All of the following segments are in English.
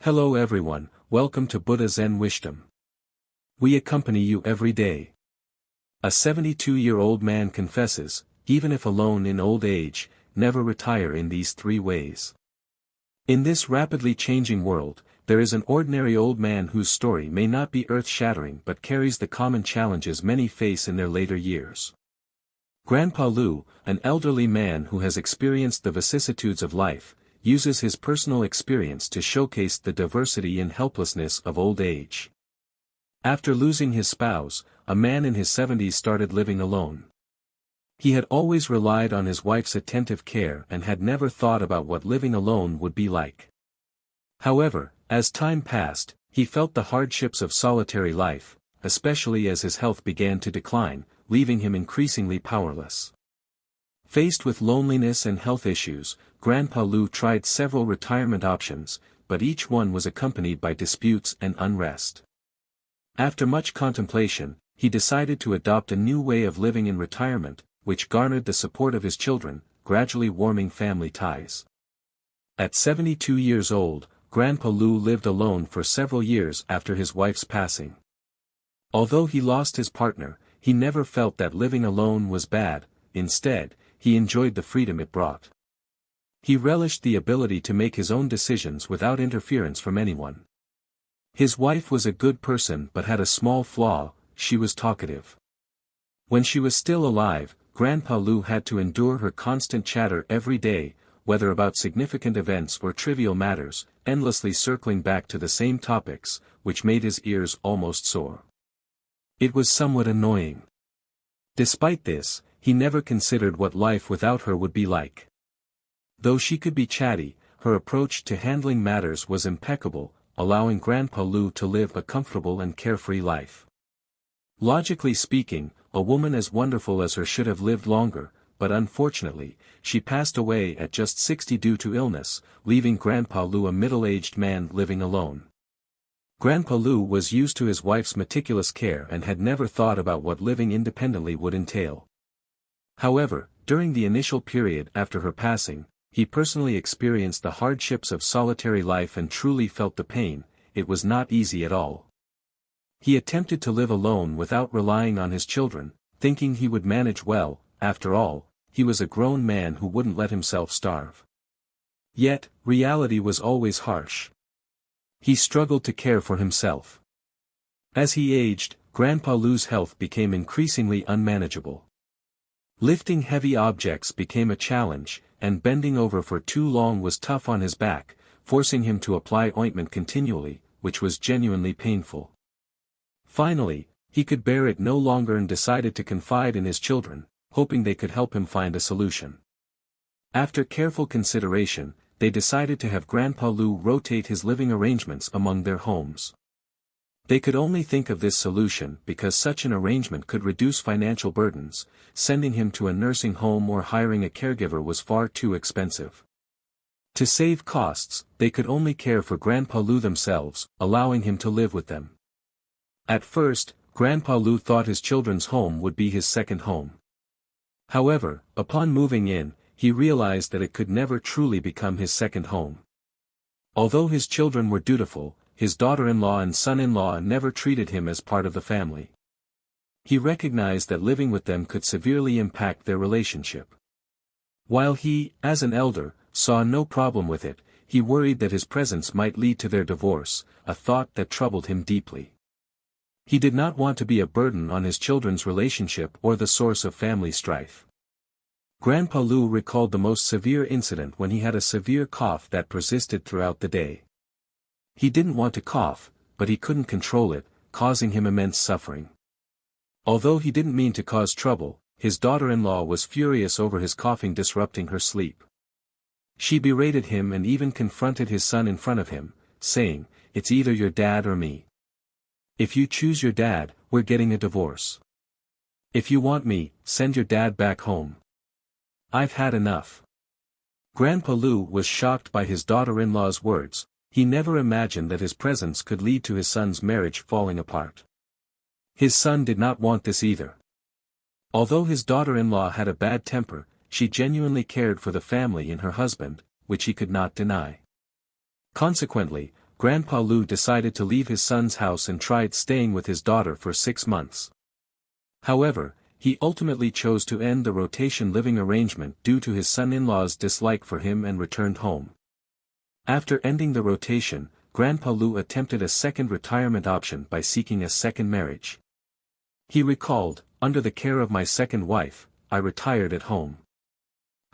Hello everyone, welcome to Buddha Zen Wisdom. We accompany you every day. A 72-year-old man confesses, even if alone in old age, never retire in these 3 ways. In this rapidly changing world, there is an ordinary old man whose story may not be earth-shattering but carries the common challenges many face in their later years. Grandpa Liu, an elderly man who has experienced the vicissitudes of life, uses his personal experience to showcase the diversity and helplessness of old age. After losing his spouse, a man in his 70s started living alone. He had always relied on his wife's attentive care and had never thought about what living alone would be like. However, as time passed, he felt the hardships of solitary life, especially as his health began to decline, leaving him increasingly powerless. Faced with loneliness and health issues, Grandpa Liu tried several retirement options, but each one was accompanied by disputes and unrest. After much contemplation, he decided to adopt a new way of living in retirement, which garnered the support of his children, gradually warming family ties. At 72 years old, Grandpa Liu lived alone for several years after his wife's passing. Although he lost his partner, he never felt that living alone was bad. Instead, he enjoyed the freedom it brought. He relished the ability to make his own decisions without interference from anyone. His wife was a good person but had a small flaw: she was talkative. When she was still alive, Grandpa Liu had to endure her constant chatter every day, whether about significant events or trivial matters, endlessly circling back to the same topics, which made his ears almost sore. It was somewhat annoying. Despite this, he never considered what life without her would be like. Though she could be chatty, her approach to handling matters was impeccable, allowing Grandpa Liu to live a comfortable and carefree life. Logically speaking, a woman as wonderful as her should have lived longer, but unfortunately, she passed away at just 60 due to illness, leaving Grandpa Liu a middle-aged man living alone. Grandpa Liu was used to his wife's meticulous care and had never thought about what living independently would entail. However, during the initial period after her passing, he personally experienced the hardships of solitary life and truly felt the pain. It was not easy at all. He attempted to live alone without relying on his children, thinking he would manage well. After all, he was a grown man who wouldn't let himself starve. Yet, reality was always harsh. He struggled to care for himself. As he aged, Grandpa Liu's health became increasingly unmanageable. Lifting heavy objects became a challenge, and bending over for too long was tough on his back, forcing him to apply ointment continually, which was genuinely painful. Finally, he could bear it no longer and decided to confide in his children, hoping they could help him find a solution. After careful consideration, they decided to have Grandpa Liu rotate his living arrangements among their homes. They could only think of this solution because such an arrangement could reduce financial burdens. Sending him to a nursing home or hiring a caregiver was far too expensive. To save costs, they could only care for Grandpa Liu themselves, allowing him to live with them. At first, Grandpa Liu thought his children's home would be his second home. However, upon moving in, he realized that it could never truly become his second home. Although his children were dutiful, his daughter-in-law and son-in-law never treated him as part of the family. He recognized that living with them could severely impact their relationship. While he, as an elder, saw no problem with it, he worried that his presence might lead to their divorce, a thought that troubled him deeply. He did not want to be a burden on his children's relationship or the source of family strife. Grandpa Liu recalled the most severe incident when he had a severe cough that persisted throughout the day. He didn't want to cough, but he couldn't control it, causing him immense suffering. Although he didn't mean to cause trouble, his daughter-in-law was furious over his coughing disrupting her sleep. She berated him and even confronted his son in front of him, saying, "It's either your dad or me. If you choose your dad, we're getting a divorce. If you want me, send your dad back home. I've had enough." Grandpa Liu was shocked by his daughter-in-law's words. He never imagined that his presence could lead to his son's marriage falling apart. His son did not want this either. Although his daughter-in-law had a bad temper, she genuinely cared for the family and her husband, which he could not deny. Consequently, Grandpa Liu decided to leave his son's house and tried staying with his daughter for 6 months. However, he ultimately chose to end the rotation living arrangement due to his son-in-law's dislike for him and returned home. After ending the rotation, Grandpa Liu attempted a second retirement option by seeking a second marriage. He recalled, "Under the care of my second wife, I retired at home.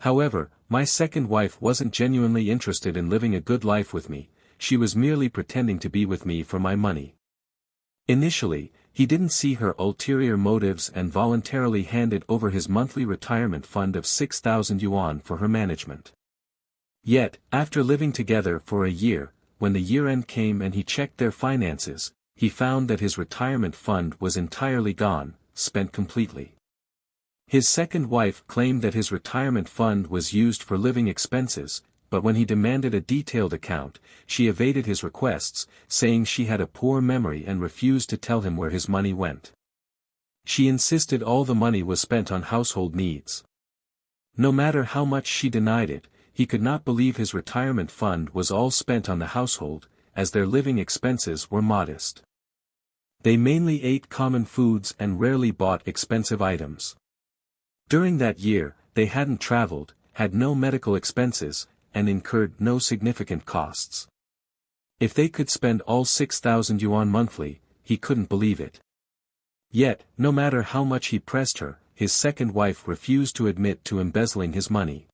However, my second wife wasn't genuinely interested in living a good life with me, she was merely pretending to be with me for my money." Initially, he didn't see her ulterior motives and voluntarily handed over his monthly retirement fund of 6,000 yuan for her management. Yet, after living together for a year, when the year-end came and he checked their finances, he found that his retirement fund was entirely gone, spent completely. His second wife claimed that his retirement fund was used for living expenses, but when he demanded a detailed account, she evaded his requests, saying she had a poor memory and refused to tell him where his money went. She insisted all the money was spent on household needs. No matter how much she denied it, he could not believe his retirement fund was all spent on the household, as their living expenses were modest. They mainly ate common foods and rarely bought expensive items. During that year, they hadn't traveled, had no medical expenses, and incurred no significant costs. If they could spend all 6,000 yuan monthly, he couldn't believe it. Yet, no matter how much he pressed her, his second wife refused to admit to embezzling his money.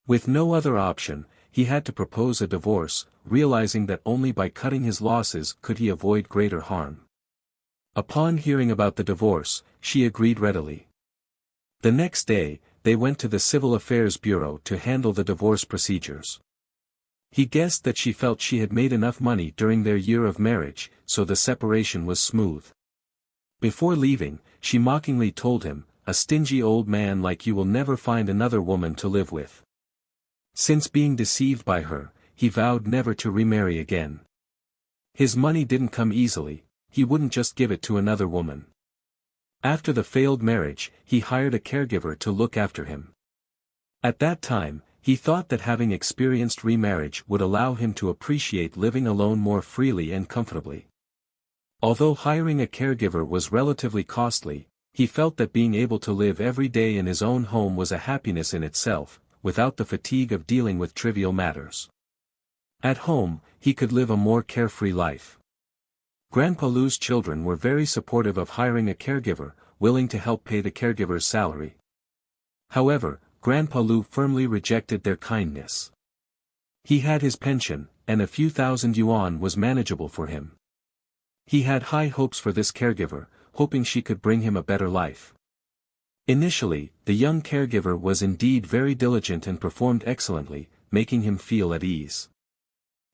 With no other option, he had to propose a divorce, realizing that only by cutting his losses could he avoid greater harm. Upon hearing about the divorce, she agreed readily. The next day, they went to the Civil Affairs Bureau to handle the divorce procedures. He guessed that she felt she had made enough money during their year of marriage, so the separation was smooth. Before leaving, she mockingly told him, "A stingy old man like you will never find another woman to live with." Since being deceived by her, he vowed never to remarry again. His money didn't come easily, he wouldn't just give it to another woman. After the failed marriage, he hired a caregiver to look after him. At that time, he thought that having experienced remarriage would allow him to appreciate living alone more freely and comfortably. Although hiring a caregiver was relatively costly, he felt that being able to live every day in his own home was a happiness in itself, without the fatigue of dealing with trivial matters. At home, he could live a more carefree life. Grandpa Liu's children were very supportive of hiring a caregiver, willing to help pay the caregiver's salary. However, Grandpa Liu firmly rejected their kindness. He had his pension, and a few thousand yuan was manageable for him. He had high hopes for this caregiver, hoping she could bring him a better life. Initially, the young caregiver was indeed very diligent and performed excellently, making him feel at ease.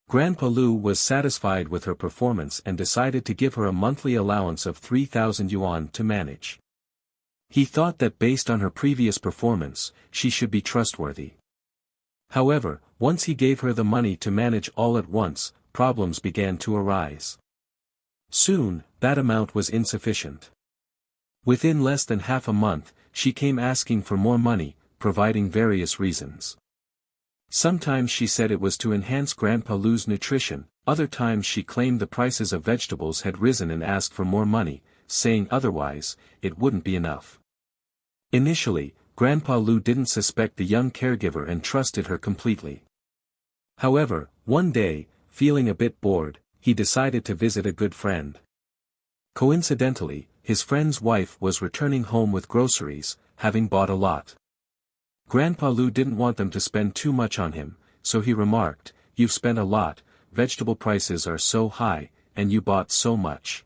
Grandpa Liu was satisfied with her performance and decided to give her a monthly allowance of 3,000 yuan to manage. He thought that based on her previous performance, she should be trustworthy. However, once he gave her the money to manage all at once, problems began to arise. Soon, that amount was insufficient. Within less than half a month, she came asking for more money, providing various reasons. Sometimes she said it was to enhance Grandpa Liu's nutrition, other times she claimed the prices of vegetables had risen and asked for more money, saying otherwise, it wouldn't be enough. Initially, Grandpa Liu didn't suspect the young caregiver and trusted her completely. However, one day, feeling a bit bored, he decided to visit a good friend. Coincidentally, his friend's wife was returning home with groceries, having bought a lot. Grandpa Liu didn't want them to spend too much on him, so he remarked, "You've spent a lot, vegetable prices are so high, and you bought so much.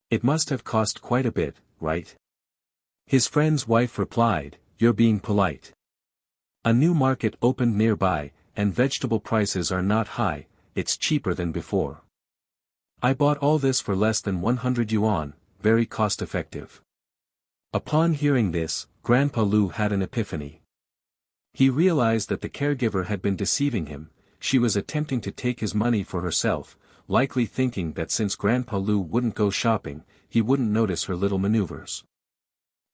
It must have cost quite a bit, right?" His friend's wife replied, "You're being polite. A new market opened nearby, and vegetable prices are not high, it's cheaper than before. I bought all this for less than 100 yuan, very cost-effective." Upon hearing this, Grandpa Liu had an epiphany. He realized that the caregiver had been deceiving him, she was attempting to take his money for herself, likely thinking that since Grandpa Liu wouldn't go shopping, he wouldn't notice her little maneuvers.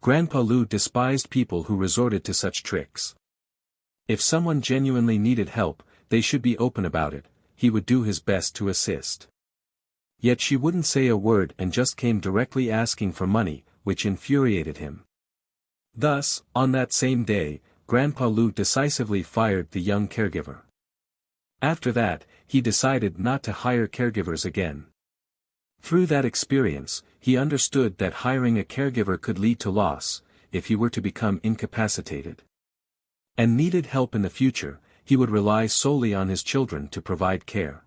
Grandpa Liu despised people who resorted to such tricks. If someone genuinely needed help, they should be open about it, he would do his best to assist. Yet she wouldn't say a word and just came directly asking for money, which infuriated him. Thus, on that same day, Grandpa Liu decisively fired the young caregiver. After that, he decided not to hire caregivers again. Through that experience, he understood that hiring a caregiver could lead to loss, if he were to become incapacitated and needed help in the future, he would rely solely on his children to provide care.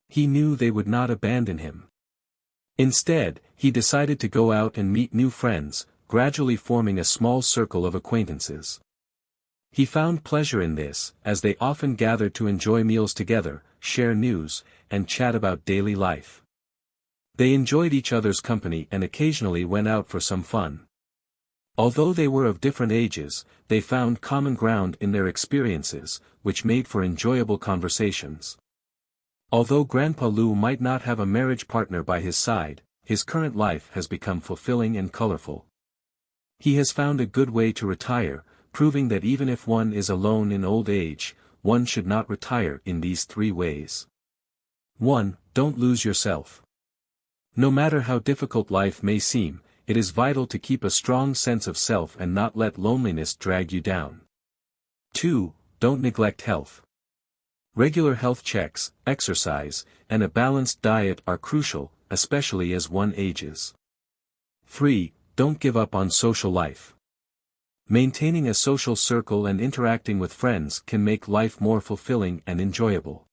He knew they would not abandon him. Instead, he decided to go out and meet new friends, gradually forming a small circle of acquaintances. He found pleasure in this, as they often gathered to enjoy meals together, share news, and chat about daily life. They enjoyed each other's company and occasionally went out for some fun. Although they were of different ages, they found common ground in their experiences, which made for enjoyable conversations. Although Grandpa Liu might not have a marriage partner by his side, his current life has become fulfilling and colorful. He has found a good way to retire, proving that even if one is alone in old age, one should not retire in these 3 ways. 1. Don't lose yourself. No matter how difficult life may seem, it is vital to keep a strong sense of self and not let loneliness drag you down. 2. Don't neglect health. Regular health checks, exercise, and a balanced diet are crucial, especially as one ages. 3. Don't give up on social life. Maintaining a social circle and interacting with friends can make life more fulfilling and enjoyable.